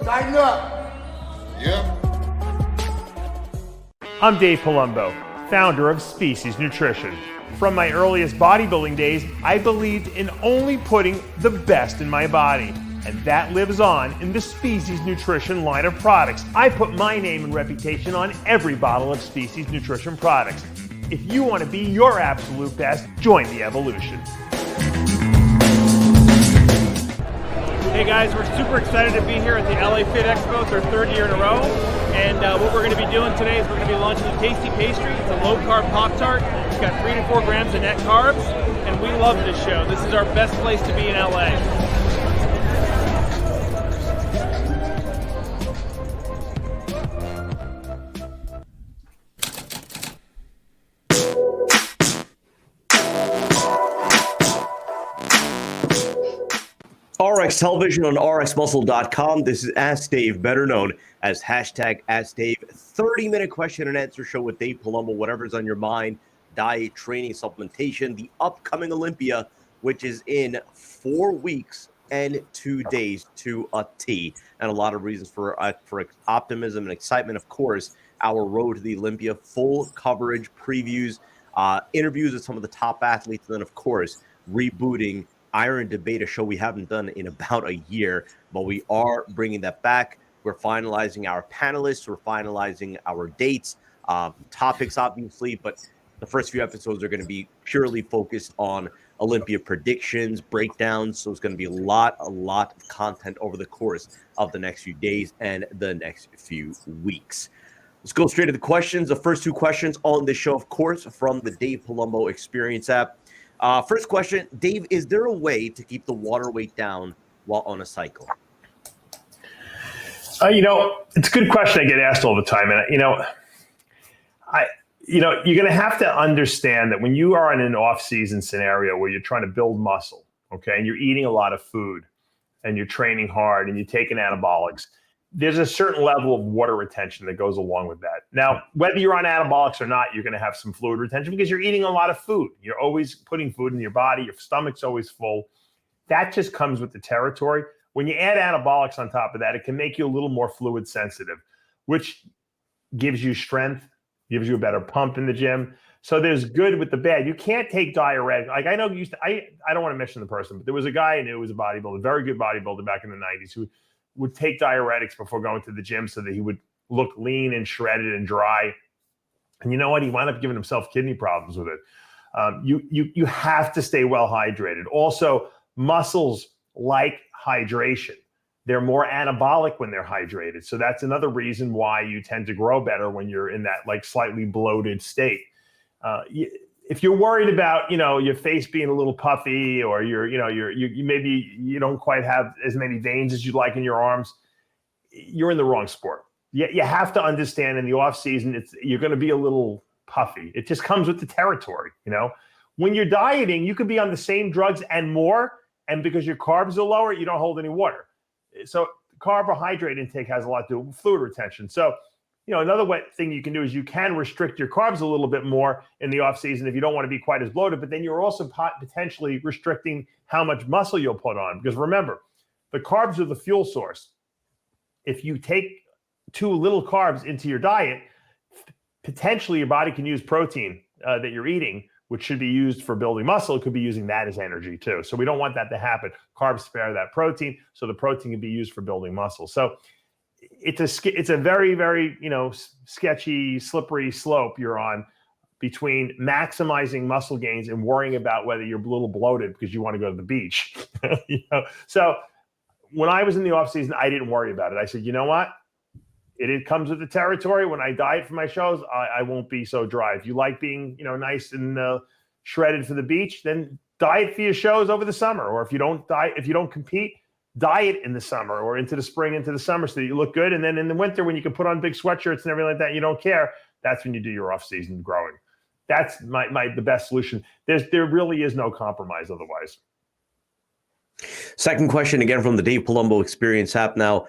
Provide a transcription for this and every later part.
Tighten up. Yep. I'm Dave Palumbo, founder of Species Nutrition. From my earliest bodybuilding days, I believed in only putting the best in my body. And that lives on in the Species Nutrition line of products. I put my name and reputation on every bottle of Species Nutrition products. If you want to be your absolute best, join the evolution. Hey guys, we're super excited to be here at the LA Fit Expo. It's our third year in a row. And what we're going to be doing today is we're going to be launching the Tasty Pastry. It's a low-carb Pop-Tart. It's got 3 to 4 grams of net carbs. And we love this show. This is our best place to be in LA. RX Television on rxmuscle.com. This is Ask Dave, better known as hashtag Ask Dave. 30-minute question and answer show with Dave Palumbo. Whatever's on your mind, diet, training, supplementation, the upcoming Olympia, which is in 4 weeks and 2 days to a T. And a lot of reasons for optimism and excitement. Of course, our road to the Olympia, full coverage, previews, interviews with some of the top athletes, and then, of course, rebooting Iron Debate, a show we haven't done in about a year, but we are bringing that back. We're finalizing our panelists. We're finalizing our dates, topics, obviously, but the first few episodes are going to be purely focused on Olympia predictions, breakdowns. So it's going to be a lot of content over the course of the next few days and the next few weeks. Let's go straight to the questions. The first 2 questions on the show, of course, from the Dave Palumbo Experience app. First question, Dave, is there a way to keep the water weight down while on a cycle? It's a good question I get asked all the time. And, you're going to have to understand that when you are in an off-season scenario where you're trying to build muscle, okay, and you're eating a lot of food and you're training hard and you're taking anabolics, there's a certain level of water retention that goes along with that. Now, whether you're on anabolics or not, you're going to have some fluid retention because you're eating a lot of food. You're always putting food in your body. Your stomach's always full. That just comes with the territory. When you add anabolics on top of that, it can make you a little more fluid sensitive, which gives you strength, gives you a better pump in the gym. So there's good with the bad. You can't take diuretic. Like I know I don't want to mention the person, but there was a guy I knew who was a bodybuilder, very good bodybuilder back in the 90s who would take diuretics before going to the gym so that he would look lean and shredded and dry. And you know what? He wound up giving himself kidney problems with it. You have to stay well hydrated. Also, muscles like hydration. They're more anabolic when they're hydrated. So that's another reason why you tend to grow better when you're in that like slightly bloated state. If you're worried about, your face being a little puffy or you maybe you don't quite have as many veins as you'd like in your arms, you're in the wrong sport. You have to understand in the off season, you're going to be a little puffy. It just comes with the territory. When you're dieting, you could be on the same drugs and more. And because your carbs are lower, you don't hold any water. So carbohydrate intake has a lot to do with fluid retention. So, another thing you can do is you can restrict your carbs a little bit more in the off season if you don't want to be quite as bloated, but then you're also potentially restricting how much muscle you'll put on. Because remember, the carbs are the fuel source. If you take too little carbs into your diet, potentially your body can use protein that you're eating, which should be used for building muscle. It could be using that as energy too. So we don't want that to happen. Carbs spare that protein, so the protein can be used for building muscle. So it's a very, very, sketchy, slippery slope you're on between maximizing muscle gains and worrying about whether you're a little bloated because you want to go to the beach. So when I was in the off season, I didn't worry about it. I said, you know what? It comes with the territory. When I diet for my shows, I won't be so dry. If you like being, nice and shredded for the beach, then diet for your shows over the summer. Or if you don't compete, diet in the summer or into the spring, into the summer, so that you look good. And then in the winter, when you can put on big sweatshirts and everything like that, you don't care. That's when you do your off-season growing. That's the best solution. There really is no compromise otherwise. Second question, again, from the Dave Palumbo Experience app now.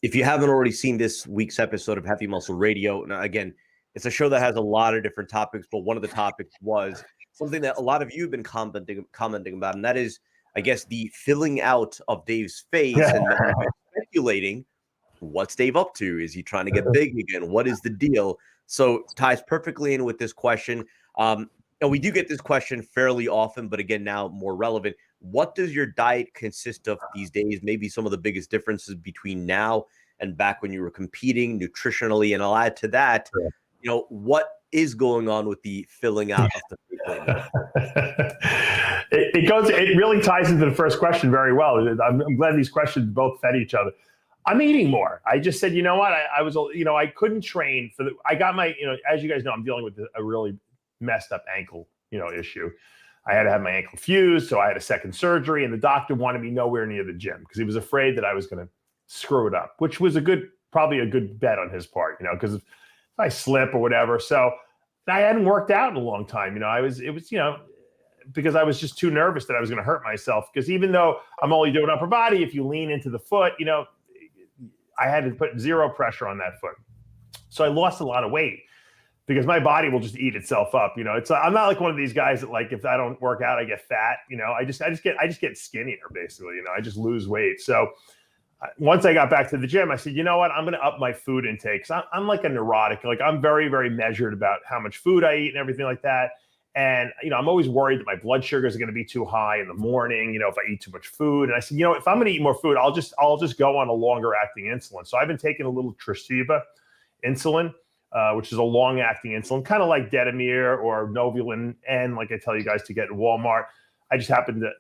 If you haven't already seen this week's episode of Heavy Muscle Radio, now again, it's a show that has a lot of different topics, but one of the topics was something that a lot of you have been commenting about, and that is, I guess, the filling out of Dave's face and speculating, what's Dave up to? Is he trying to get big again? What is the deal? So ties perfectly in with this question. And we do get this question fairly often, but again, now more relevant. What does your diet consist of these days? Maybe some of the biggest differences between now and back when you were competing nutritionally. And I'll add to that, what is going on with the filling out of the it really ties into the first question very well. I'm glad these questions both fed each other. I'm eating more. I just said, you know what? I couldn't train I got my, as you guys know, I'm dealing with a really messed up ankle, issue. I had to have my ankle fused. So I had a second surgery, and the doctor wanted me nowhere near the gym because he was afraid that I was going to screw it up, which was probably a good bet on his part, because if I slip or whatever. So I hadn't worked out in a long time. Because I was just too nervous that I was going to hurt myself. Because even though I'm only doing upper body, if you lean into the foot, I had to put zero pressure on that foot. So I lost a lot of weight because my body will just eat itself up. I'm not like one of these guys that, like, if I don't work out, I get fat. I just get skinnier basically. I just lose weight. So once I got back to the gym, I said, you know what? I'm going to up my food intake. So I'm like a neurotic. Like, I'm very, very measured about how much food I eat and everything like that. And, I'm always worried that my blood sugars are going to be too high in the morning, if I eat too much food. And I said, if I'm going to eat more food, I'll just go on a longer acting insulin. So I've been taking a little Tresiba insulin, which is a long acting insulin, kind of like Detamir or Novolin N, like I tell you guys to get in Walmart. I just happened to,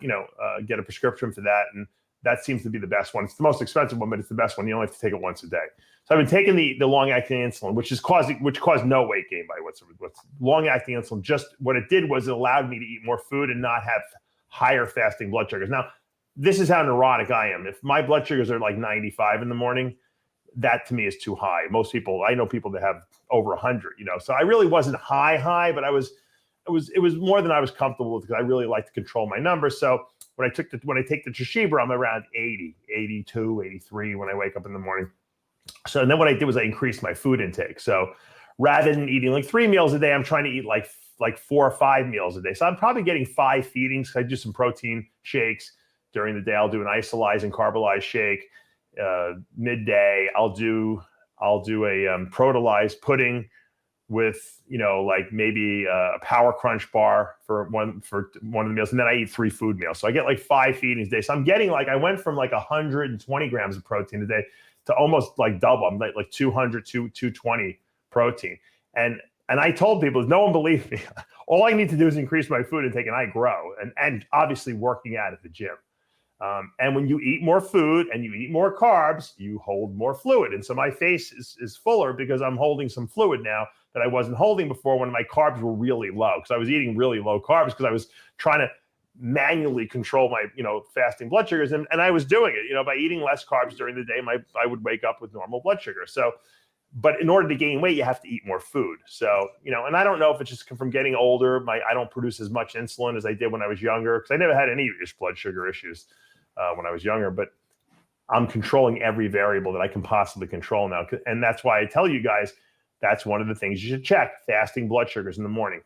get a prescription for that. And that seems to be the best one. It's the most expensive one, but it's the best one. You only have to take it once a day. So I've been taking the long-acting insulin, which caused no weight gain by what's long-acting insulin. Just what it did was it allowed me to eat more food and not have higher fasting blood sugars. Now, this is how neurotic I am. If my blood sugars are like 95 in the morning, that to me is too high. I know people that have over 100. So I really wasn't high, but it was more than I was comfortable with because I really like to control my numbers. So when I take the Tresiba, I'm around 80, 82, 83 when I wake up in the morning. So then what I did was I increased my food intake. So rather than eating like 3 meals a day, I'm trying to eat like 4 or 5 meals a day. So I'm probably getting 5 feedings. I do some protein shakes during the day. I'll do an ISOLYZE and Carbolyze shake. Midday, I'll do a Protolyze pudding with like maybe a Power Crunch bar for one of the meals, and then I eat 3 food meals. So I get like 5 feedings a day. So I'm getting I went from like 120 grams of protein a day to almost like double. I'm like 200 to 220 protein. And I told people, no one believed me. All I need to do is increase my food intake, and I grow. And obviously working out at the gym. And when you eat more food and you eat more carbs, you hold more fluid. And so my face is fuller because I'm holding some fluid now that I wasn't holding before when my carbs were really low. Because I was eating really low carbs because I was trying to manually control my, fasting blood sugars. And I was doing it, by eating less carbs during the day, I would wake up with normal blood sugar. So, but in order to gain weight, you have to eat more food. So, and I don't know if it's just from getting older. I don't produce as much insulin as I did when I was younger because I never had any blood sugar issues when I was younger, but I'm controlling every variable that I can possibly control now. And that's why I tell you guys, that's one of the things you should check, fasting blood sugars in the morning.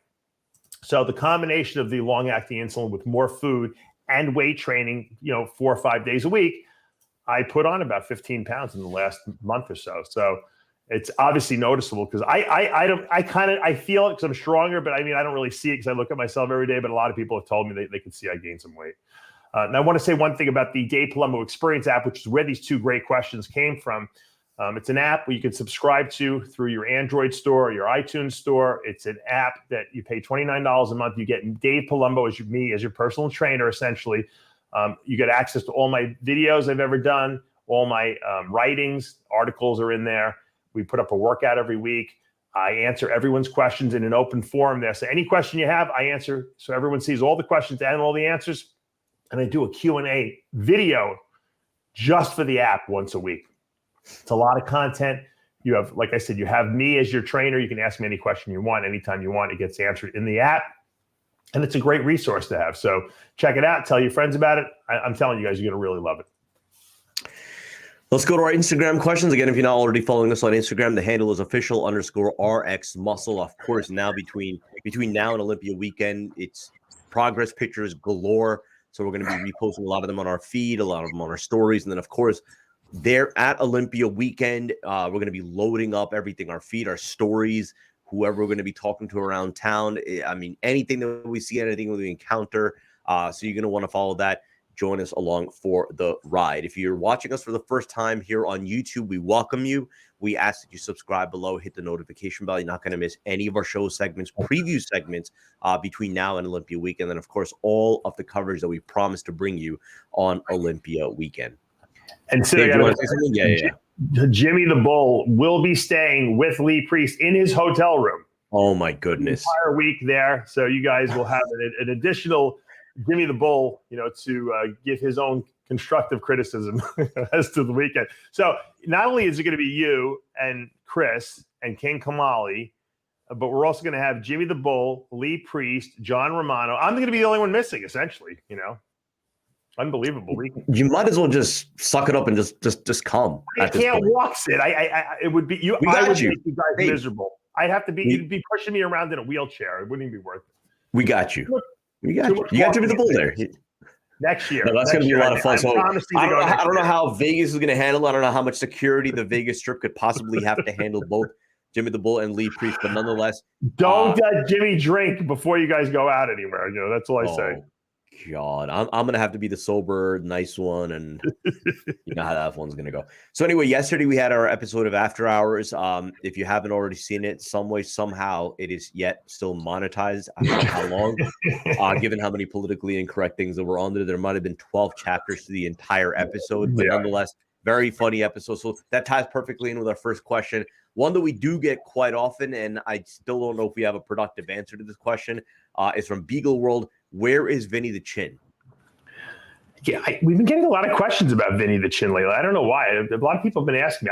So the combination of the long-acting insulin with more food and weight training, 4 or 5 days a week, I put on about 15 pounds in the last month or so. So it's obviously noticeable because I feel it because I'm stronger, but I don't really see it because I look at myself every day. But a lot of people have told me they can see I gained some weight. And I want to say one thing about the Dave Palumbo Experience app, which is where these 2 great questions came from. It's an app where you can subscribe to through your Android store or your iTunes store. It's an app that you pay $29 a month. You get Dave Palumbo as your personal trainer, essentially. You get access to all my videos I've ever done, all my writings, articles are in there. We put up a workout every week. I answer everyone's questions in an open forum there. So any question you have, I answer. So everyone sees all the questions and all the answers. And I do a Q&A video just for the app once a week. It's a lot of content. You have, like I said, you have me as your trainer. You can ask me any question you want, anytime you want. It gets answered in the app. And it's a great resource to have. So check it out. Tell your friends about it. I'm telling you guys, you're going to really love it. Let's go to our Instagram questions. Again, if you're not already following us on Instagram, the handle is official_RX Muscle. Of course, now between now and Olympia weekend, it's progress pictures galore. So we're going to be reposting a lot of them on our feed, a lot of them on our stories. And then, of course, They're at Olympia weekend. We're going to be loading up everything, our feed, our stories, whoever we're going to be talking to around town. I mean, anything that we see, anything that we encounter. So you're going to want to follow that. Join us along for the ride. If you're watching us for the first time here on YouTube, we welcome you. We ask that you subscribe below, hit the notification bell. You're not going to miss any of our show segments, preview segments between now and Olympia weekend. And then, of course, all of the coverage that we promise to bring you on Olympia weekend. And so, Dave, yeah. Jimmy the Bull will be staying with Lee Priest in his hotel room. Oh, my goodness. The entire week there. So you guys will have an additional Jimmy the Bull, to give his own constructive criticism as to the weekend. So not only is it going to be you and Chris and King Kamali, but we're also going to have Jimmy the Bull, Lee Priest, John Romano. I'm going to be the only one missing, essentially, Unbelievable. You might as well just suck it up and just come. I can't walk, Sid. It would be you. I would make you guys miserable. I'd have to be. You'd be pushing me around in a wheelchair. It wouldn't even be worth it. We got you. You got Jimmy the Bull there. Next year. No, that's going to be a lot of fun. So I don't know how Vegas is going to handle it. I don't know how much security the Vegas Strip could possibly have to handle both Jimmy the Bull and Lee Priest, but nonetheless. Don't let Jimmy drink before you guys go out anywhere. That's all I say. God, I'm going to have to be the sober, nice one, and you know how that one's going to go. So anyway, yesterday we had our episode of After Hours. If you haven't already seen it, some way, somehow, it is yet still monetized. I don't know how long, given how many politically incorrect things that were on there. There might have been 12 chapters to the entire episode, but nonetheless, very funny episode. So that ties perfectly in with our first question. One that we do get quite often, and I still don't know if we have a productive answer to this question, is from Beagle World. Where is Vinny the Chin? Yeah, we've been getting a lot of questions about Vinny the Chin lately. I don't know why. A lot of people have been asking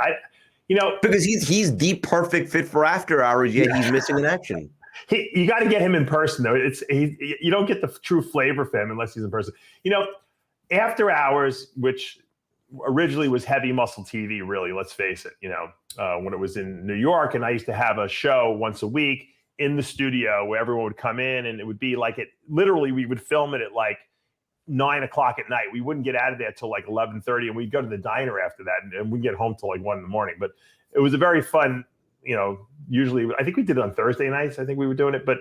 me. Because he's the perfect fit for After Hours, yet he's missing in action. You got to get him in person, though. You don't get the true flavor for him unless he's in person. After Hours, which originally was Heavy Muscle TV, really, let's face it, when it was in New York, and I used to have a show once a week in the studio where everyone would come in, and it would be like literally we would film it at like 9 o'clock at night. We wouldn't get out of there till like 11:30, and we'd go to the diner after that, and we'd get home till like 1 in the morning. But it was a very fun, usually I think we did it on Thursday nights. I think we were doing it, but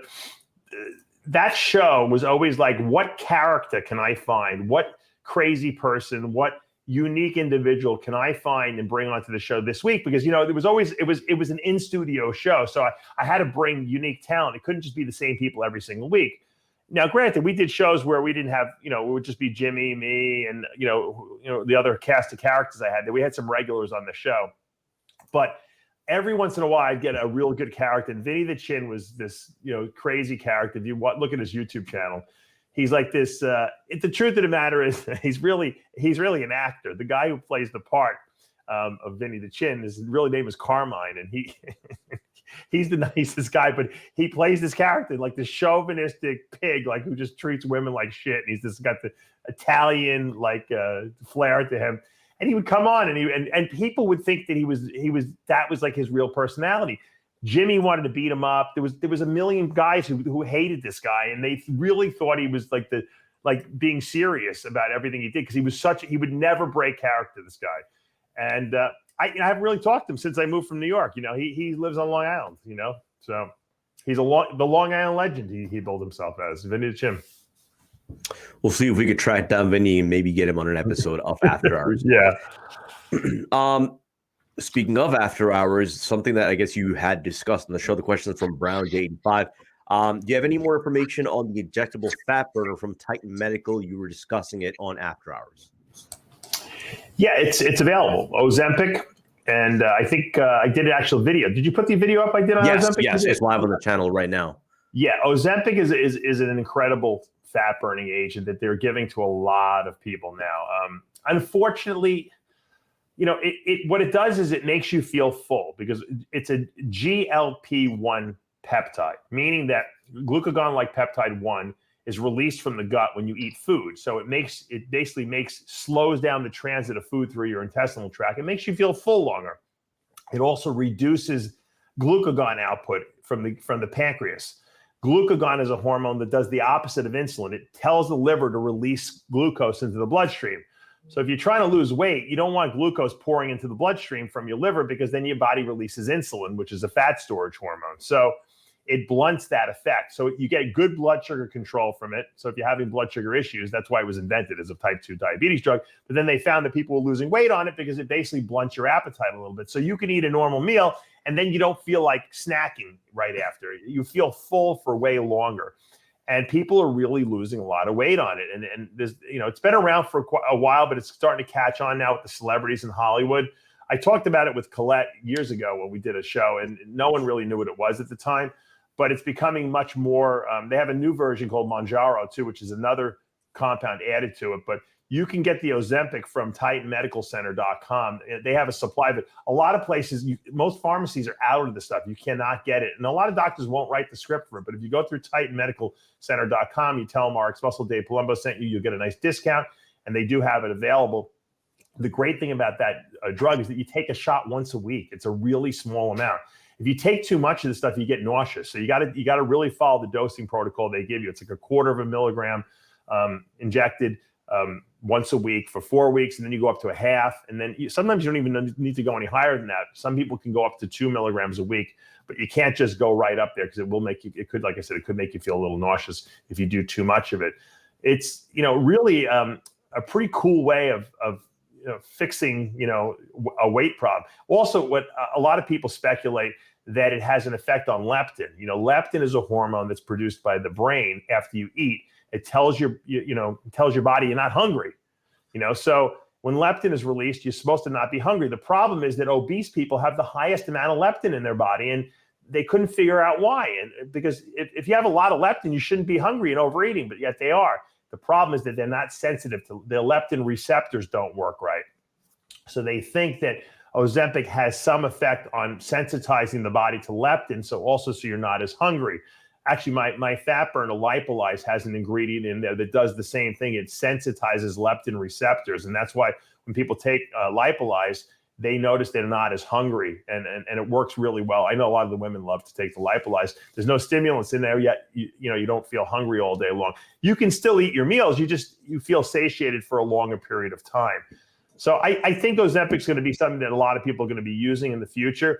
that show was always like, what character can I find? What crazy person, what unique individual can I find and bring onto the show this week? Because, it was an in-studio show. So I had to bring unique talent. It couldn't just be the same people every single week. Now, granted, we did shows where we didn't have, it would just be Jimmy, me, and, the other cast of characters I had. We had some regulars on the show. But every once in a while, I'd get a real good character. And Vinny the Chin was this, crazy character. If you look at his YouTube channel, he's like this. The truth of the matter is, he's really an actor. The guy who plays the part of Vinny the Chin, his real name is Carmine, and he's the nicest guy. But he plays this character like this chauvinistic pig, like who just treats women like shit. And he's just got the Italian flair to him. And he would come on, and people would think that that was like his real personality. Jimmy wanted to beat him up. There was a million guys who hated this guy, and they really thought he was like being serious about everything he did, because he would never break character, this guy. And I haven't really talked to him since I moved from New York. He lives on Long Island. So he's the Long Island legend. He billed himself as Vinny the Chin. We'll see if we could track down Vinny and maybe get him on an episode of After Hours. Yeah. Speaking of After Hours, something that I guess you had discussed on the show, the question is from Brown J85. Do you have any more information on the injectable fat burner from Titan Medical? You were discussing it on After Hours. Yeah, it's available. Ozempic, and I think I did an actual video. Did you put the video up I did on Ozempic? Yes, it's live on the channel right now. Yeah, Ozempic is an incredible fat burning agent that they're giving to a lot of people now. Unfortunately, what it does is it makes you feel full, because it's a GLP-1 peptide, meaning that glucagon-like peptide 1 is released from the gut when you eat food. So it basically slows down the transit of food through your intestinal tract. It makes you feel full longer. It also reduces glucagon output from the pancreas. Glucagon is a hormone that does the opposite of insulin. It tells the liver to release glucose into the bloodstream. So if you're trying to lose weight, you don't want glucose pouring into the bloodstream from your liver, because then your body releases insulin, which is a fat storage hormone. So it blunts that effect. So you get good blood sugar control from it. So if you're having blood sugar issues, that's why it was invented as a type 2 diabetes drug. But then they found that people were losing weight on it because it basically blunts your appetite a little bit. So you can eat a normal meal and then you don't feel like snacking right after. You feel full for way longer. And people are really losing a lot of weight on it. And there's, it's been around for a while, but it's starting to catch on now with the celebrities in Hollywood. I talked about it with Colette years ago when we did a show, and no one really knew what it was at the time, but it's becoming much more. They have a new version called Mounjaro too, which is another compound added to it. But you can get the Ozempic from TitanMedicalCenter.com. They have a supply of it. A lot of places, most pharmacies are out of the stuff. You cannot get it. And a lot of doctors won't write the script for it. But if you go through TitanMedicalCenter.com, you tell them our ex-muscle Dave Palumbo sent you, you'll get a nice discount. And they do have it available. The great thing about that drug is that you take a shot once a week. It's a really small amount. If you take too much of this stuff, you get nauseous. So you got to really follow the dosing protocol they give you. It's like 1/4 milligram injected once a week for 4 weeks, and then you go up to a half, and then sometimes you don't even need to go any higher than that. Some people can go up to 2 milligrams a week, but you can't just go right up there, because it will make you. It could, like I said, it could make you feel a little nauseous if you do too much of it. It's really a pretty cool way of fixing a weight problem. Also, what a lot of people speculate that it has an effect on leptin. Leptin is a hormone that's produced by the brain after you eat. It tells your body you're not hungry. So when leptin is released, you're supposed to not be hungry. The problem is that obese people have the highest amount of leptin in their body, and they couldn't figure out why. And because if you have a lot of leptin, you shouldn't be hungry and overeating, but yet they are. The problem is that they're not sensitive to the leptin receptors don't work right. So they think that Ozempic has some effect on sensitizing the body to leptin, so you're not as hungry. Actually, my fat burner SOMALYZE has an ingredient in there that does the same thing. It sensitizes leptin receptors, and that's why when people take SOMALYZE, they notice they're not as hungry, and it works really well. I know a lot of the women love to take the SOMALYZE. There's no stimulants in there yet. You don't feel hungry all day long. You can still eat your meals. You feel satiated for a longer period of time. So I think Ozempic is going to be something that a lot of people are going to be using in the future.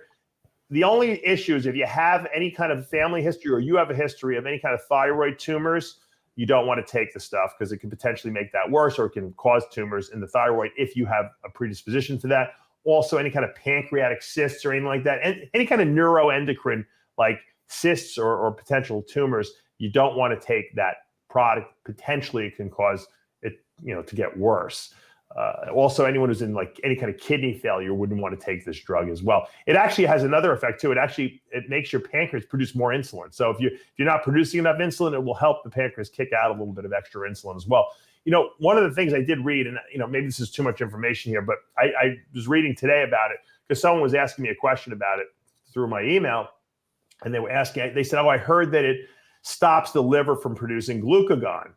The only issue is if you have any kind of family history, or you have a history of any kind of thyroid tumors, you don't want to take the stuff, because it can potentially make that worse, or it can cause tumors in the thyroid if you have a predisposition to that. Also, any kind of pancreatic cysts or anything like that, and any kind of neuroendocrine like cysts or potential tumors, you don't want to take that product. Potentially, it can cause it to get worse. Also, anyone who's in like any kind of kidney failure wouldn't want to take this drug as well. It actually has another effect too. It makes your pancreas produce more insulin. So if you're not producing enough insulin, it will help the pancreas kick out a little bit of extra insulin as well. One of the things I did read, and maybe this is too much information here, but I was reading today about it because someone was asking me a question about it through my email, and they were asking. They said, "Oh, I heard that it stops the liver from producing glucagon,"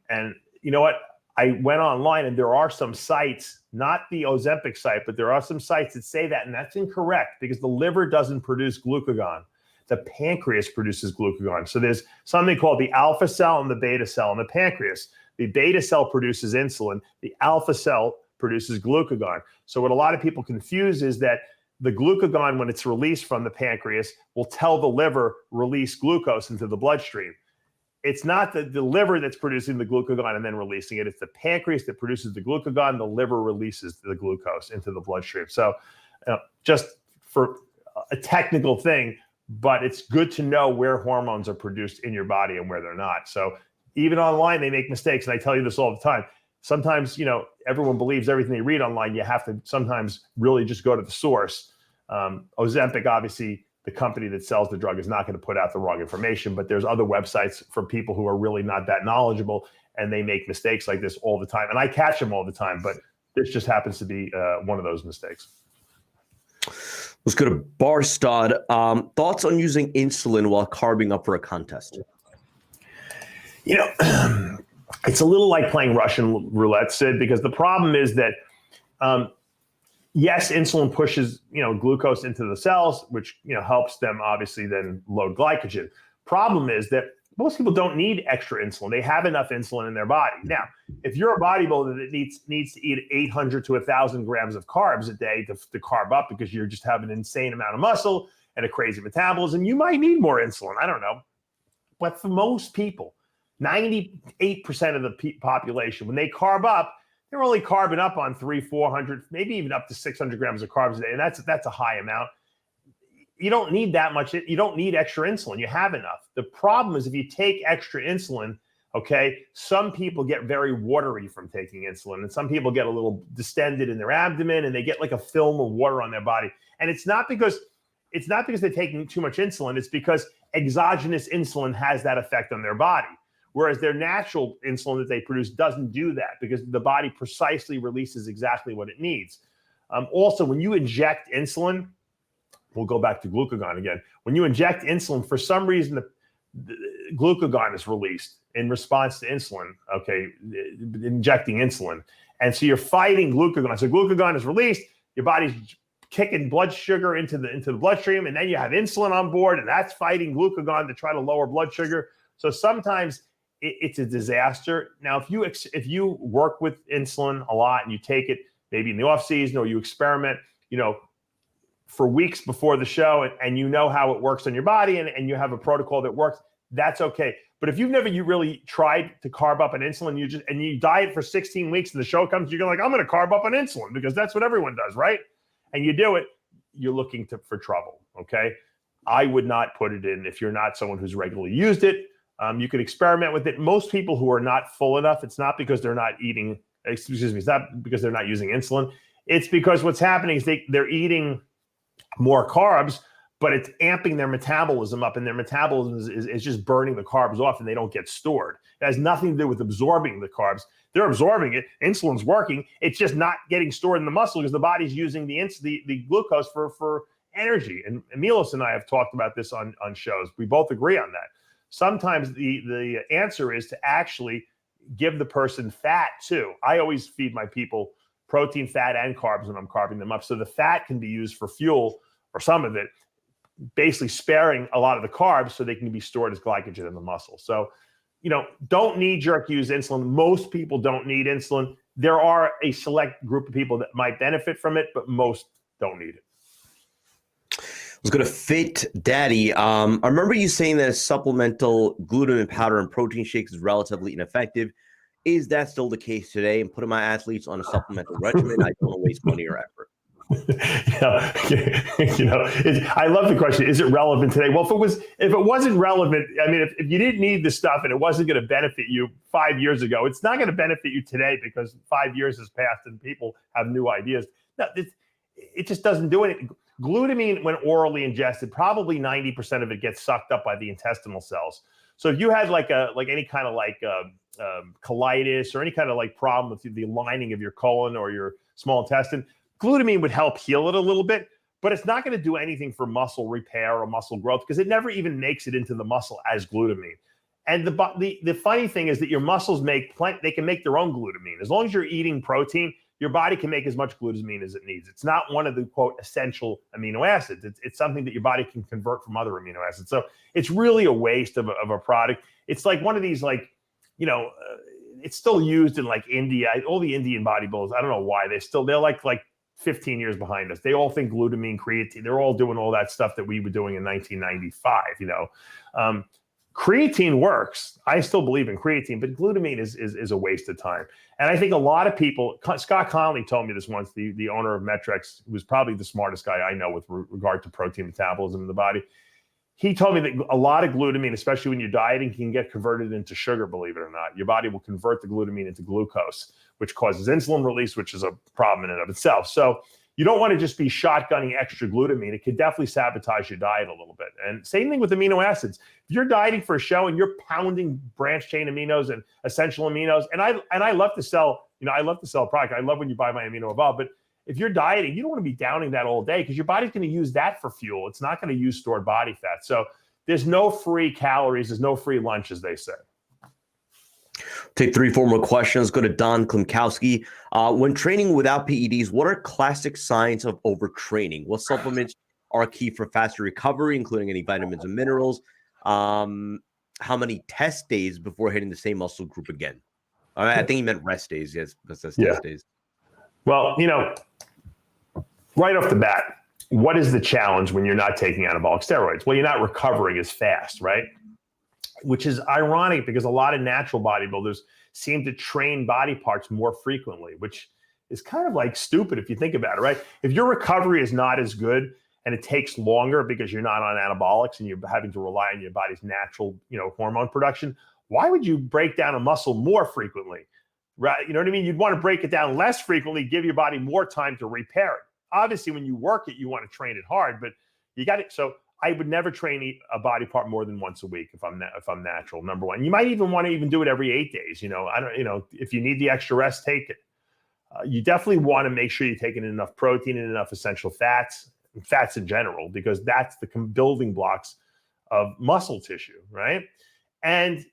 and you know what? I went online, and there are some sites, not the Ozempic site, but there are some sites that say that, and that's incorrect, because the liver doesn't produce glucagon. The pancreas produces glucagon. So there's something called the alpha cell and the beta cell in the pancreas. The beta cell produces insulin. The alpha cell produces glucagon. So what a lot of people confuse is that the glucagon, when it's released from the pancreas, will tell the liver release glucose into the bloodstream. It's not the liver that's producing the glucagon and then releasing it. It's the pancreas that produces the glucagon. The liver releases the glucose into the bloodstream. So just for a technical thing, but it's good to know where hormones are produced in your body and where they're not. So even online, they make mistakes. And I tell you this all the time. Sometimes, everyone believes everything they read online. You have to sometimes really just go to the source. Ozempic, obviously, the company that sells the drug, is not going to put out the wrong information, but there's other websites from people who are really not that knowledgeable, and they make mistakes like this all the time. And I catch them all the time, but this just happens to be one of those mistakes. Let's go to Barstad. Thoughts on using insulin while carbing up for a contest? It's a little like playing Russian roulette, Sid, because the problem is that, yes, insulin pushes, glucose into the cells, which, helps them obviously then load glycogen. Problem is that most people don't need extra insulin. They have enough insulin in their body. Now, if you're a bodybuilder that needs to eat 800 to 1,000 grams of carbs a day to carb up because you're just having an insane amount of muscle and a crazy metabolism, you might need more insulin. I don't know. But for most people, 98% of the population, when they carb up, they're only carbing up on 300, 400, maybe even up to 600 grams of carbs a day. And that's a high amount. You don't need that much. You don't need extra insulin. You have enough. The problem is if you take extra insulin, okay, some people get very watery from taking insulin, and some people get a little distended in their abdomen, and they get like a film of water on their body. And it's not because they're taking too much insulin. It's because exogenous insulin has that effect on their body, whereas their natural insulin that they produce doesn't do that because the body precisely releases exactly what it needs. Also, when you inject insulin, we'll go back to glucagon again. When you inject insulin, for some reason, the glucagon is released in response to insulin, okay, injecting insulin. And so you're fighting glucagon. So glucagon is released, your body's kicking blood sugar into the bloodstream, and then you have insulin on board, and that's fighting glucagon to try to lower blood sugar. So sometimes it's a disaster. Now, if you work with insulin a lot and you take it maybe in the off season or you experiment, for weeks before the show and you know how it works on your body and you have a protocol that works, that's okay. But if you've never really tried to carb up on insulin, you diet for 16 weeks and the show comes, you're like, I'm going to carb up on insulin because that's what everyone does, right? And you do it, you're looking for trouble, okay? I would not put it in if you're not someone who's regularly used it. You could experiment with it. Most people who are not full enough, it's not because they're not eating, it's not because they're not using insulin. It's because what's happening is they're eating more carbs, but it's amping their metabolism up, and their metabolism is just burning the carbs off, and they don't get stored. It has nothing to do with absorbing the carbs. They're absorbing it. Insulin's working. It's just not getting stored in the muscle because the body's using the glucose for energy. And Milos and I have talked about this on shows. We both agree on that. Sometimes the answer is to actually give the person fat too. I always feed my people protein, fat, and carbs when I'm carving them up. So the fat can be used for fuel, or some of it, basically sparing a lot of the carbs so they can be stored as glycogen in the muscle. So, don't knee-jerk use insulin. Most people don't need insulin. There are a select group of people that might benefit from it, but most don't need it. Let's go to Fit Daddy. I remember you saying that supplemental glutamine powder and protein shakes is relatively ineffective. Is that still the case today? And putting my athletes on a supplemental regimen, I don't want to waste money or effort. I love the question. Is it relevant today? Well, if it wasn't relevant, I mean, if you didn't need the stuff and it wasn't going to benefit you 5 years ago, it's not going to benefit you today because 5 years has passed and people have new ideas. No, it just doesn't do anything. Glutamine, when orally ingested, probably 90% of it gets sucked up by the intestinal cells. So if you had any kind of colitis or any kind of problem with the lining of your colon or your small intestine, glutamine would help heal it a little bit, but it's not going to do anything for muscle repair or muscle growth because it never even makes it into the muscle as glutamine. And the funny thing is that your muscles they can make their own glutamine. As long as you're eating protein, your body can make as much glutamine as it needs. It's not one of the, quote, essential amino acids. It's something that your body can convert from other amino acids. So it's really a waste of a product. It's like one of these, it's still used in India. All the Indian bodybuilders, I don't know why, they're like 15 years behind us. They all think glutamine, creatine, they're all doing all that stuff that we were doing in 1995, Creatine works. I still believe in creatine, but glutamine is a waste of time. And I think a lot of people, Scott Connolly told me this once, the owner of Metrex, who was probably the smartest guy I know with regard to protein metabolism in the body. He told me that a lot of glutamine, especially when you're dieting, can get converted into sugar, believe it or not. Your body will convert the glutamine into glucose, which causes insulin release, which is a problem in and of itself. So you don't want to just be shotgunning extra glutamine. It could definitely sabotage your diet a little bit. And same thing with amino acids. If you're dieting for a show and you're pounding branch chain aminos and essential aminos, and I love to sell, I love to sell a product. I love when you buy my Amino Evolve, but if you're dieting, you don't want to be downing that all day because your body's going to use that for fuel. It's not going to use stored body fat. So there's no free calories. There's no free lunch, as they say. Take 3-4 more questions. Go to Don Klimkowski. When training without PEDs, what are classic signs of overtraining? What supplements are key for faster recovery, including any vitamins and minerals? how many test days before hitting the same muscle group again? I think he meant rest days. Yes, because that's test days. Well, right off the bat, what is the challenge when you're not taking anabolic steroids? Well, you're not recovering as fast, right? Which is ironic because a lot of natural bodybuilders seem to train body parts more frequently, which is kind of like stupid if you think about it, right? If your recovery is not as good and it takes longer because you're not on anabolics and you're having to rely on your body's natural, hormone production, why would you break down a muscle more frequently? Right? You know what I mean? You'd want to break it down less frequently, give your body more time to repair it. Obviously, when you work it, you want to train it hard, but you got it. So I would never train a body part more than once a week if I'm natural. Number one, you might even want to do it every 8 days. If you need the extra rest, take it. You definitely want to make sure you're taking enough protein and enough essential fats in general, because that's the building blocks of muscle tissue, right? And,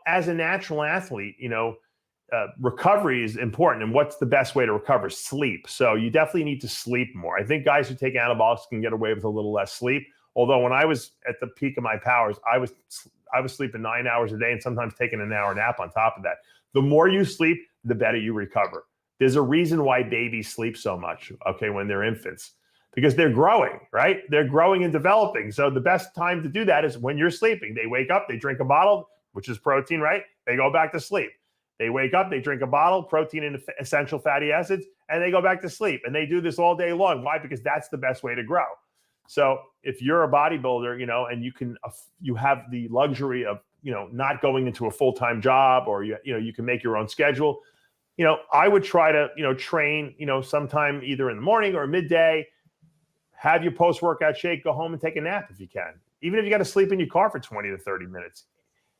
as a natural athlete, recovery is important. And what's the best way to recover? Sleep. So you definitely need to sleep more. I think guys who take anabolics can get away with a little less sleep. Although when I was at the peak of my powers, I was sleeping 9 hours a day and sometimes taking an hour nap on top of that. The more you sleep, the better you recover. There's a reason why babies sleep so much, when they're infants, because they're growing, right? They're growing and developing. So the best time to do that is when you're sleeping. They wake up, they drink a bottle, which is protein, right? They go back to sleep. They wake up, they drink a bottle, protein and essential fatty acids, and they go back to sleep. And they do this all day long. Why? Because that's the best way to grow. So if you're a bodybuilder, and you have the luxury of, not going into a full-time job, or you can make your own schedule, I would try to, train, sometime either in the morning or midday, have your post-workout shake, go home and take a nap if you can. Even if you got to sleep in your car for 20 to 30 minutes.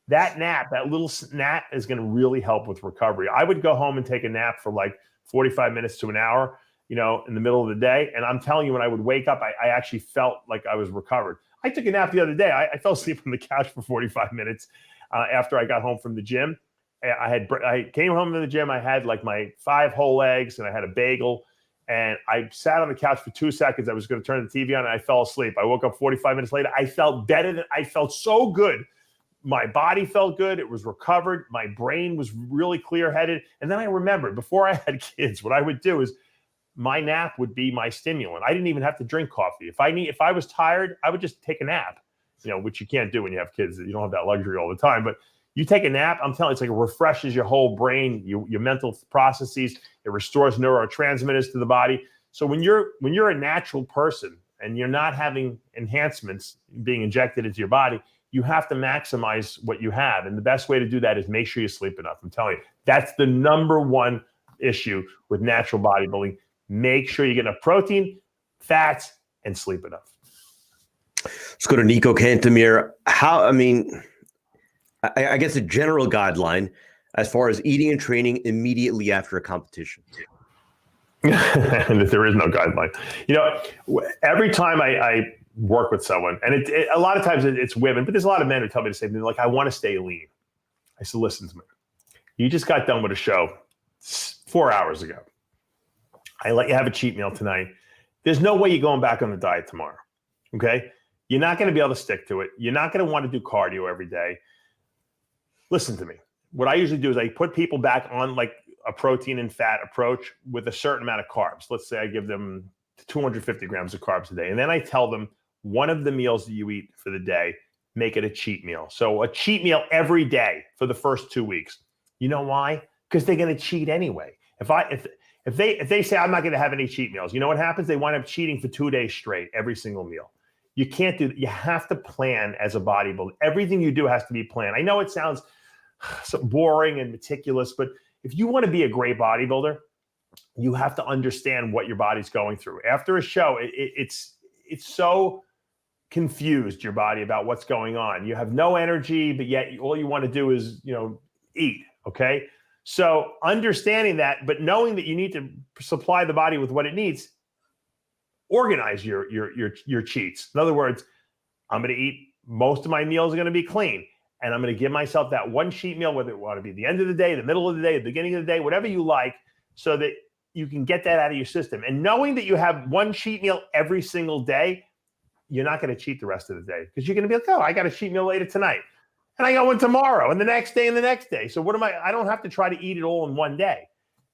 That nap, that little nap is going to really help with recovery. I would go home and take a nap for like 45 minutes to an hour, in the middle of the day. And I'm telling you, when I would wake up, I actually felt like I was recovered. I took a nap the other day. I fell asleep on the couch for 45 minutes after I got home from the gym. I came home from the gym. I had like my 5 whole eggs and I had a bagel. And I sat on the couch for 2 seconds. I was going to turn the TV on and I fell asleep. I woke up 45 minutes later. I felt better. I felt so good. My body felt good. It was recovered. My brain was really clear-headed. And then I remembered, before I had kids, what I would do is my nap would be my stimulant. I didn't even have to drink coffee. If I was tired, I would just take a nap, which you can't do when you have kids. You don't have that luxury all the time. But you take a nap, I'm telling you, it's like it refreshes your whole brain, your mental processes. It restores neurotransmitters to the body. So when you're a natural person and you're not having enhancements being injected into your body, you have to maximize what you have. And the best way to do that is make sure you sleep enough. I'm telling you, that's the number one issue with natural bodybuilding. Make sure you get enough protein, fats, and sleep enough. Let's go to Nico Cantemir. I guess a general guideline as far as eating and training immediately after a competition. There is no guideline. Every time I work with someone, and a lot of times it's women, but there's a lot of men who tell me the same thing. Like, I want to stay lean. I said, listen to me. You just got done with a show 4 hours ago. I let you have a cheat meal tonight. There's no way you're going back on the diet tomorrow. Okay? You're not going to be able to stick to it. You're not going to want to do cardio every day. Listen to me. What I usually do is I put people back on like a protein and fat approach with a certain amount of carbs. Let's say I give them 250 grams of carbs a day. And then I tell them, one of the meals that you eat for the day, make it a cheat meal. So a cheat meal every day for the first 2 weeks. You know why? Because they're going to cheat anyway. If they say, I'm not going to have any cheat meals, you know what happens? They wind up cheating for 2 days straight, every single meal. You can't do that. You have to plan as a bodybuilder. Everything you do has to be planned. I know it sounds so boring and meticulous, but if you want to be a great bodybuilder, you have to understand what your body's going through. After a show, it's so confused, your body, about what's going on. You have no energy, but yet all you want to do is, eat. Okay. So understanding that, but knowing that you need to supply the body with what it needs, organize your cheats. In other words, I'm going to eat, most of my meals are going to be clean. And I'm going to give myself that one cheat meal, whether it want to be the end of the day, the middle of the day, the beginning of the day, whatever you like, so that you can get that out of your system. And knowing that you have one cheat meal every single day, you're not going to cheat the rest of the day, because you're going to be like, oh, I got a cheat meal later tonight. and I got one tomorrow and the next day and the next day. So what am I don't have to try to eat it all in one day.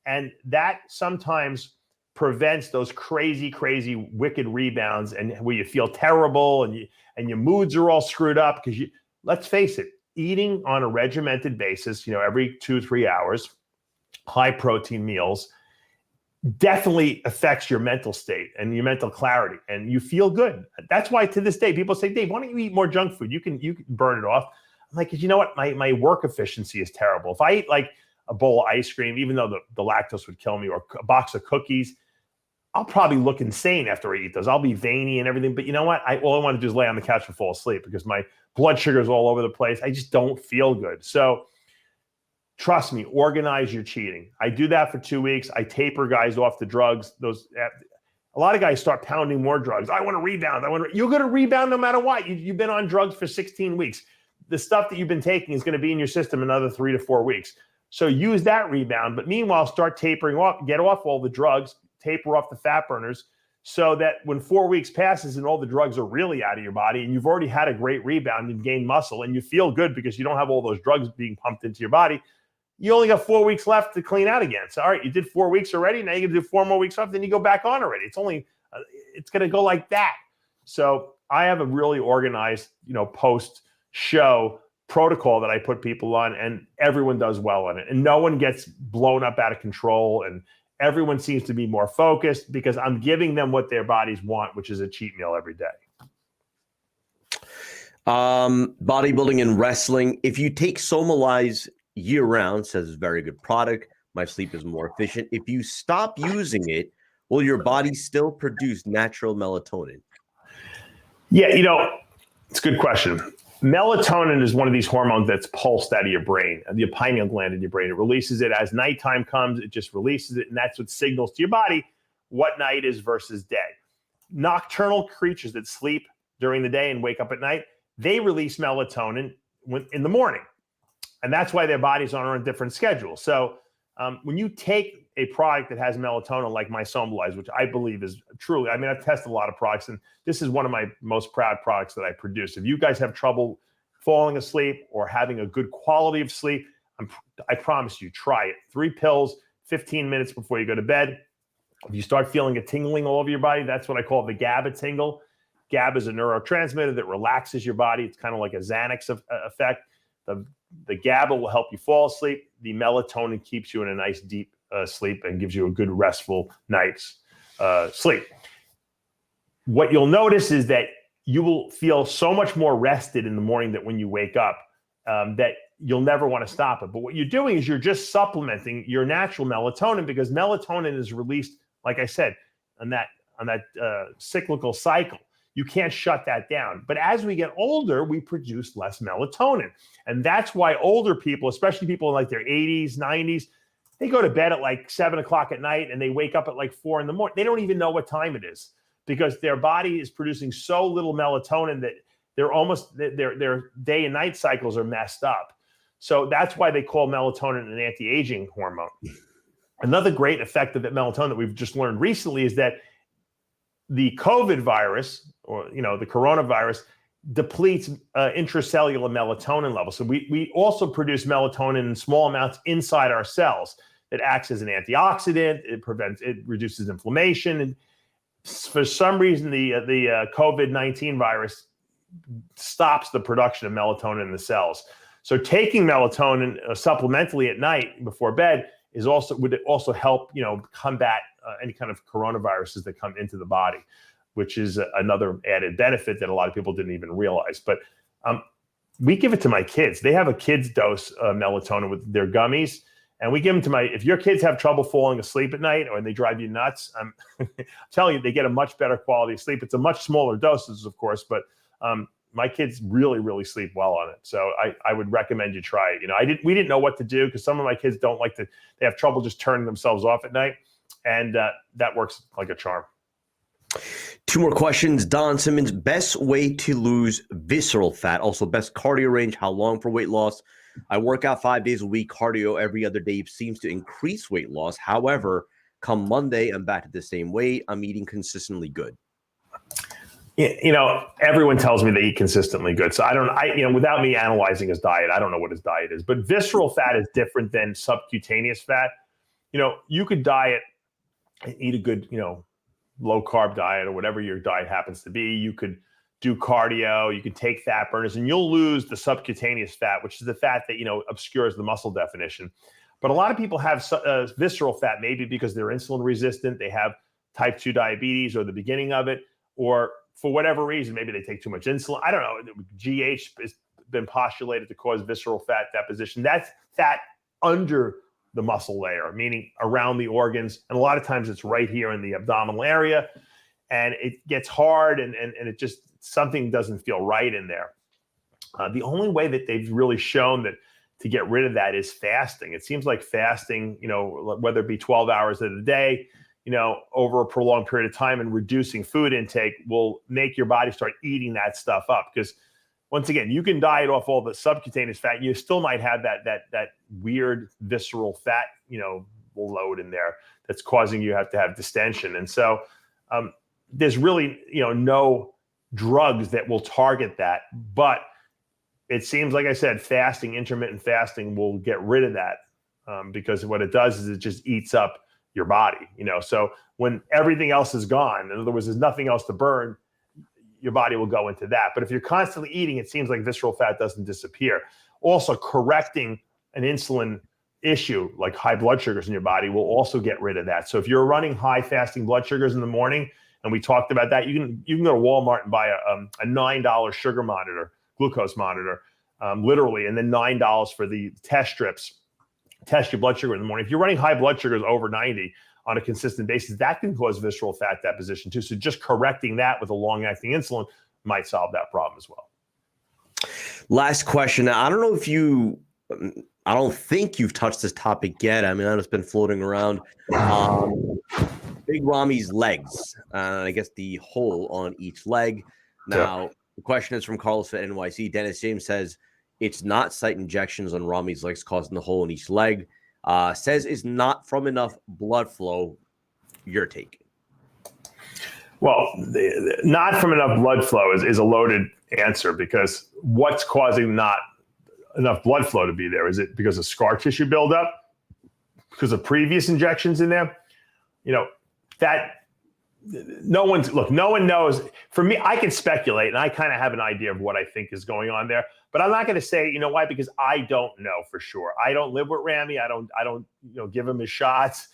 And that sometimes prevents those crazy, wicked rebounds and where you feel terrible and your moods are all screwed up because let's face it, eating on a regimented basis, every 2-3 hours, high protein meals definitely affects your mental state and your mental clarity, and you feel good. That's why to this day, people say, Dave, why don't you eat more junk food? You can burn it off. I'm like, you know what? My work efficiency is terrible. If I eat like a bowl of ice cream, even though the lactose would kill me, or a box of cookies, I'll probably look insane after I eat those. I'll be veiny and everything. But you know what? All I want to do is lay on the couch and fall asleep because my blood sugar is all over the place. I just don't feel good. So trust me, organize your cheating. I do that for 2 weeks. I taper guys off the drugs. A lot of guys start pounding more drugs. I want to rebound. You're going to rebound no matter what. You've been on drugs for 16 weeks. The stuff that you've been taking is going to be in your system another 3 to 4 weeks. So use that rebound. But meanwhile, start tapering off, get off all the drugs, taper off the fat burners, so that when 4 weeks passes and all the drugs are really out of your body and you've already had a great rebound and gained muscle and you feel good because you don't have all those drugs being pumped into your body, you only got 4 weeks left to clean out again. So, all right, you did 4 weeks already. Now you're going to do 4 more weeks off. Then you go back on already. It's going to go like that. So I have a really organized, post-show protocol that I put people on, and everyone does well on it. And no one gets blown up out of control. And everyone seems to be more focused because I'm giving them what their bodies want, which is a cheat meal every day. Bodybuilding and wrestling. If you take SOMALYZE year-round, says it's a very good product. My sleep is more efficient. If you stop using it, will your body still produce natural melatonin? Yeah, it's a good question. Melatonin is one of these hormones that's pulsed out of your brain, the pineal gland in your brain. It releases it as nighttime comes. It just releases it, and that's what signals to your body what night is versus day. Nocturnal creatures that sleep during the day and wake up at night, they release melatonin in the morning. And that's why their bodies are on a different schedule. So when you take a product that has melatonin like my SOMALYZE, which I believe is truly, I've tested a lot of products, and this is one of my most proud products that I produce. If you guys have trouble falling asleep or having a good quality of sleep, I promise you, try it. 3 pills, 15 minutes before you go to bed. If you start feeling a tingling all over your body, that's what I call the GABA tingle. GABA is a neurotransmitter that relaxes your body. It's kind of like a Xanax effect. The GABA will help you fall asleep. The melatonin keeps you in a nice deep sleep and gives you a good restful night's sleep. What you'll notice is that you will feel so much more rested in the morning that when you wake up that you'll never want to stop it. But what you're doing is you're just supplementing your natural melatonin, because melatonin is released, like I said, on that cyclical cycle. You can't shut that down. But as we get older, we produce less melatonin. And that's why older people, especially people in like their 80s, 90s, they go to bed at like 7 o'clock at night and they wake up at like 4 in the morning. They don't even know what time it is because their body is producing so little melatonin that their day and night cycles are messed up. So that's why they call melatonin an anti-aging hormone. Another great effect of that melatonin that we've just learned recently is that the COVID virus, or the coronavirus, depletes intracellular melatonin levels. So we also produce melatonin in small amounts inside our cells. It acts as an antioxidant. It reduces inflammation. And for some reason, the COVID-19 virus stops the production of melatonin in the cells. So taking melatonin supplementally at night before bed would also help combat any kind of coronaviruses that come into the body, which is another added benefit that a lot of people didn't even realize. But we give it to my kids. They have a kid's dose of melatonin with their gummies, and we give them to if your kids have trouble falling asleep at night or they drive you nuts, I'm telling you, they get a much better quality of sleep. It's a much smaller doses, of course, but my kids really, really sleep well on it. So I would recommend you try it. We didn't know what to do because some of my kids they have trouble just turning themselves off at night. And that works like a charm. 2 more questions. Don Simmons, best way to lose visceral fat. Also, best cardio range. How long for weight loss? I work out 5 days a week. Cardio every other day seems to increase weight loss. However, come Monday, I'm back to the same weight. I'm eating consistently good. Everyone tells me they eat consistently good. So without me analyzing his diet, I don't know what his diet is. But visceral fat is different than subcutaneous fat. You could diet and eat a good, low carb diet or whatever your diet happens to be. You could do cardio, you can take fat burners, and you'll lose the subcutaneous fat, which is the fat that, obscures the muscle definition. But a lot of people have visceral fat, maybe because they're insulin resistant, they have type 2 diabetes or the beginning of it, or for whatever reason, maybe they take too much insulin. I don't know. GH has been postulated to cause visceral fat deposition. That's fat under the muscle layer, meaning around the organs. And a lot of times it's right here in the abdominal area. And it gets hard and it just, something doesn't feel right in there. The only way that they've really shown that to get rid of that is fasting. It seems like fasting, whether it be 12 hours of the day, over a prolonged period of time and reducing food intake will make your body start eating that stuff up. Because once again, you can diet off all the subcutaneous fat. You still might have that weird visceral fat, load in there that's causing you to have distension. And so there's really, no drugs that will target that. But it seems, like I said, fasting, intermittent fasting will get rid of that because what it does is it just eats up your body, so when everything else is gone, in other words, there's nothing else to burn, your body will go into that. But if you're constantly eating, it seems like visceral fat doesn't disappear. Also, correcting an insulin issue like high blood sugars in your body will also get rid of that. So if you're running high fasting blood sugars in the morning, and we talked about that, you can go to Walmart and buy a $9 sugar monitor, glucose monitor, literally, and then $9 for the test strips. Test your blood sugar in the morning. If you're running high blood sugars over 90 on a consistent basis, that can cause visceral fat deposition too. So just correcting that with a long-acting insulin might solve that problem as well. Last question. I don't think you've touched this topic yet. I mean, I know it's been floating around. Big Ramy's legs. I guess the hole on each leg. Now, The question is from Carlos at NYC. Dennis James says, it's not site injections on Ramy's legs causing the hole in each leg. Says it's not from enough blood flow. Your take? Well, not from enough blood flow is a loaded answer, because what's causing not enough blood flow to be there? Is it because of scar tissue buildup? Because of previous injections in there? No one knows. For me, I can speculate, and I kind of have an idea of what I think is going on there. But I'm not going to say, why? Because I don't know for sure. I don't live with Ramy. I don't give him his shots.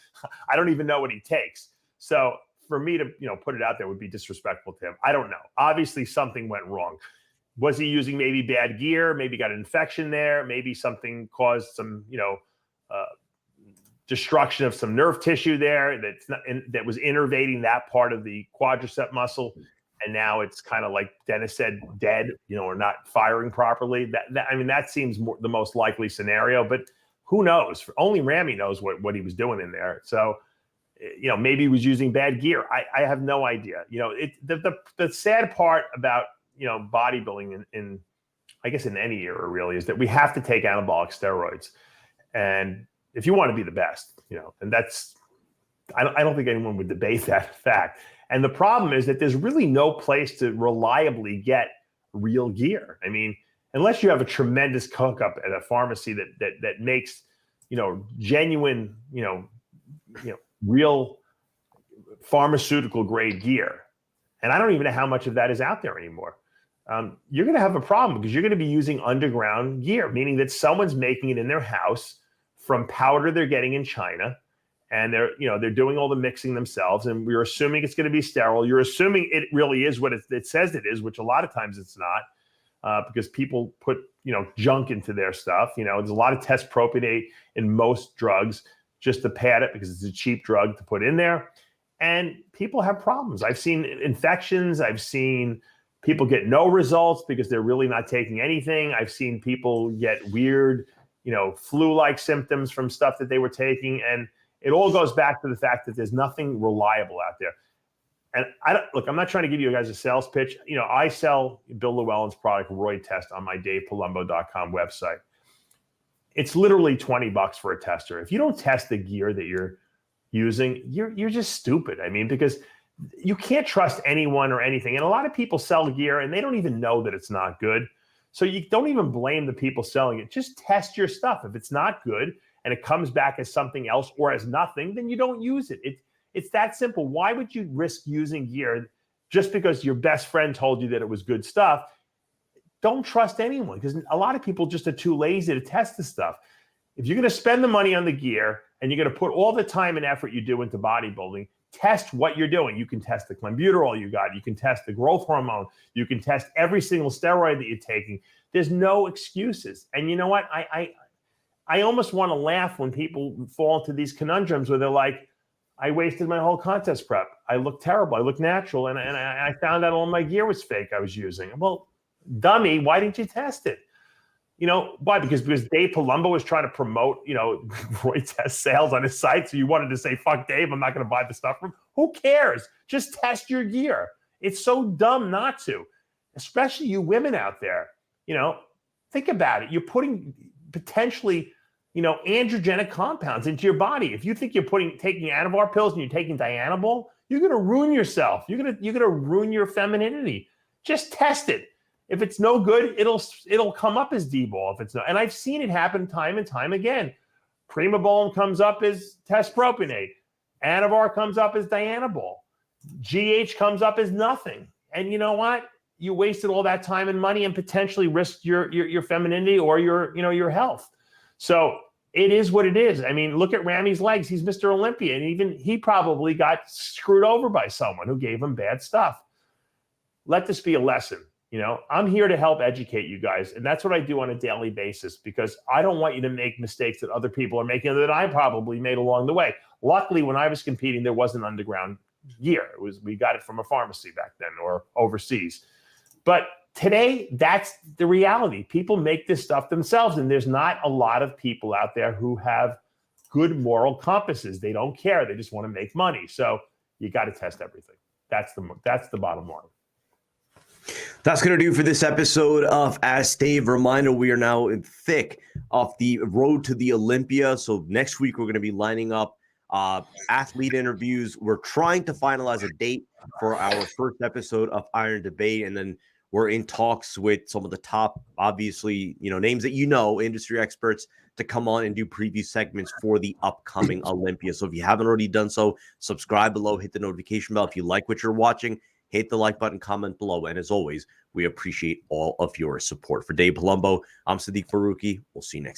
I don't even know what he takes. So for me to, put it out there would be disrespectful to him. I don't know. Obviously, something went wrong. Was he using maybe bad gear? Maybe got an infection there. Maybe something caused some, destruction of some nerve tissue there that was innervating that part of the quadricep muscle. And now it's kind of like Dennis said, dead, or not firing properly. That seems the most likely scenario, but who knows? Only Ramy knows what he was doing in there. So, maybe he was using bad gear. I have no idea. The sad part about, bodybuilding in I guess in any era really is that we have to take anabolic steroids. And if you want to be the best, and that's, I don't think anyone would debate that fact. And the problem is that there's really no place to reliably get real gear. I mean, unless you have a tremendous hookup at a pharmacy that makes, genuine, real pharmaceutical grade gear. And I don't even know how much of that is out there anymore. You're going to have a problem because you're going to be using underground gear, meaning that someone's making it in their house from powder they're getting in China. And they're doing all the mixing themselves, and we're assuming it's going to be sterile. You're assuming it really is what it says it is, which a lot of times it's not, because people put junk into their stuff. There's a lot of test propionate in most drugs just to pad it because it's a cheap drug to put in there, and people have problems. I've seen infections. I've seen people get no results because they're really not taking anything. I've seen people get weird, flu-like symptoms from stuff that they were taking, and it all goes back to the fact that there's nothing reliable out there. And I'm not trying to give you guys a sales pitch. I sell Bill Llewellyn's product, Roy Test, on my DavePalumbo.com website. It's literally $20 for a tester. If you don't test the gear that you're using, you're just stupid. I mean, because you can't trust anyone or anything. And a lot of people sell gear and they don't even know that it's not good. So you don't even blame the people selling it. Just test your stuff. If it's not good and it comes back as something else or as nothing, then you don't use it. It's that simple. Why would you risk using gear just because your best friend told you that it was good stuff? Don't trust anyone, because a lot of people just are too lazy to test the stuff. If you're going to spend the money on the gear and you're going to put all the time and effort you do into bodybuilding, test what you're doing. You can test the clenbuterol you got. You can test the growth hormone. You can test every single steroid that you're taking. There's no excuses. And you know what? I almost want to laugh when people fall into these conundrums where they're like, I wasted my whole contest prep. I look terrible. I look natural. And I found out all my gear was fake I was using. Well, dummy, why didn't you test it? You know, why? Because Dave Palumbo was trying to promote, you know, Roy Test sales on his site. So you wanted to say, fuck Dave, I'm not going to buy the stuff from him. Who cares? Just test your gear. It's so dumb not to, especially you women out there. You know, think about it. You're putting potentially, you know, androgenic compounds into your body. If you think you're taking Anavar pills and you're taking Dianabol, you're going to ruin yourself. You're going to ruin your femininity. Just test it. If it's no good, it'll come up as D-ball. If it's not, and I've seen it happen time and time again. Primobolan comes up as testpropionate. Anavar comes up as Dianabol. GH comes up as nothing. And you know what? You wasted all that time and money and potentially risked your femininity or your health. So it is what it is. I mean, look at Ramy's legs. He's Mr. Olympia, and even he probably got screwed over by someone who gave him bad stuff. Let this be a lesson. You know, I'm here to help educate you guys. And that's what I do on a daily basis, because I don't want you to make mistakes that other people are making that I probably made along the way. Luckily, when I was competing, there wasn't underground gear. We got it from a pharmacy back then or overseas. But today, that's the reality. People make this stuff themselves. And there's not a lot of people out there who have good moral compasses. They don't care. They just want to make money. So you got to test everything. That's the bottom line. That's going to do for this episode of Ask Dave. Reminder, we are now in thick of the road to the Olympia. So next week, we're going to be lining up athlete interviews. We're trying to finalize a date for our first episode of Iron Debate. And then we're in talks with some of the top, obviously, names that industry experts, to come on and do preview segments for the upcoming Olympia. So if you haven't already done so, subscribe below, hit the notification bell. If you like what you're watching, hit the like button, comment below. And as always, we appreciate all of your support. For Dave Palumbo, I'm Sadiq Faruqi. We'll see you next time.